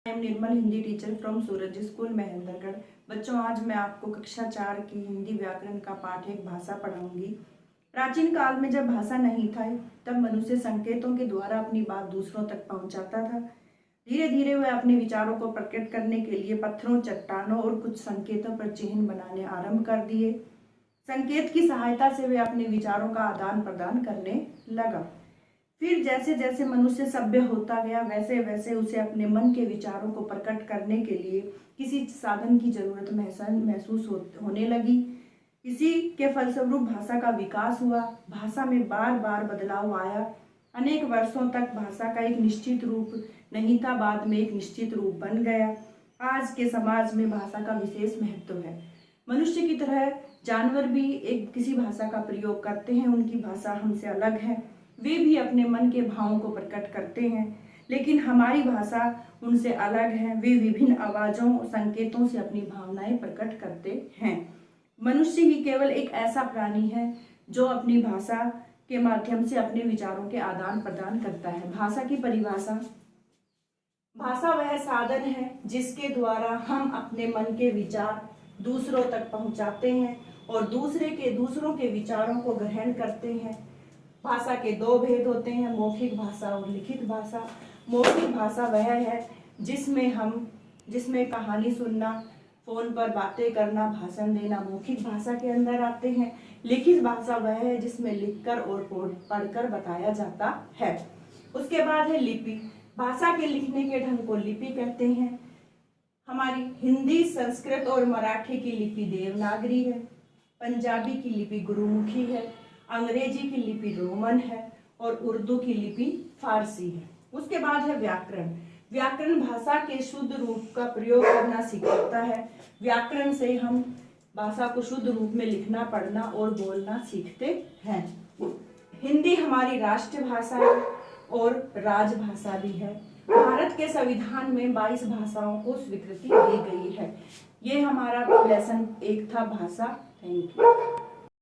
I am Nirmal, Hindi teacher from Suraj school Mahendragarh. बच्चों, आज मैं आपको कक्षा 4 की हिंदी व्याकरण का पाठ एक भाषा पढ़ाऊंगी। प्राचीन काल में जब भाषा नहीं था, तब मनुष्य संकेतों के द्वारा अपनी बात दूसरों तक पहुंचाता था। धीरे धीरे वह अपने विचारों को प्रकट करने के लिए पत्थरों, चट्टानों और कुछ संकेतों पर चिन्ह बनाने आरंभ कर दिए। संकेत की सहायता से वह अपने विचारों का आदान प्रदान करने लगा। फिर जैसे जैसे मनुष्य सभ्य होता गया, वैसे वैसे उसे अपने मन के विचारों को प्रकट करने के लिए किसी साधन की जरूरत महसूस होने लगी। इसी के फलस्वरूप भाषा का विकास हुआ। भाषा में बार बार बदलाव आया। अनेक वर्षों तक भाषा का एक निश्चित रूप नहीं था, बाद में एक निश्चित रूप बन गया। आज के समाज में भाषा का विशेष महत्व है। मनुष्य की तरह जानवर भी एक किसी भाषा का प्रयोग करते हैं। उनकी भाषा हमसे अलग है। वे भी अपने मन के भावों को प्रकट करते हैं, लेकिन हमारी भाषा उनसे अलग है। वे विभिन्न आवाज़ों, संकेतों से अपनी भावनाएं प्रकट करते हैं। मनुष्य ही केवल एक ऐसा प्राणी है जो अपनी भाषा के माध्यम से अपने विचारों के आदान प्रदान करता है। भाषा की परिभाषा: भाषा वह साधन है जिसके द्वारा हम अपने मन के विचार दूसरों तक पहुंचाते हैं और दूसरों के विचारों को ग्रहण करते हैं। भाषा के दो भेद होते हैं, मौखिक भाषा और लिखित भाषा। मौखिक भाषा वह है जिसमें कहानी सुनना, फोन पर बातें करना, भाषण देना मौखिक भाषा के अंदर आते हैं। लिखित भाषा वह है जिसमें लिखकर और पढ़कर बताया जाता है। उसके बाद है लिपि। भाषा के लिखने के ढंग को लिपि कहते हैं। हमारी हिंदी, संस्कृत और मराठी की लिपि देवनागरी है। पंजाबी की लिपि गुरुमुखी है। अंग्रेजी की लिपि रोमन है और उर्दू की लिपि फारसी है। उसके बाद है व्याकरण। व्याकरण भाषा के शुद्ध रूप का प्रयोग करना सिखाता है। व्याकरण से हम भाषा को शुद्ध रूप में लिखना, पढ़ना और बोलना सीखते हैं। हिंदी हमारी राष्ट्र भाषा है और राजभाषा भी है। भारत के संविधान में 22 भाषाओं को स्वीकृति दी गई है। ये हमारा लेसन 1 था, भाषा। Thank you.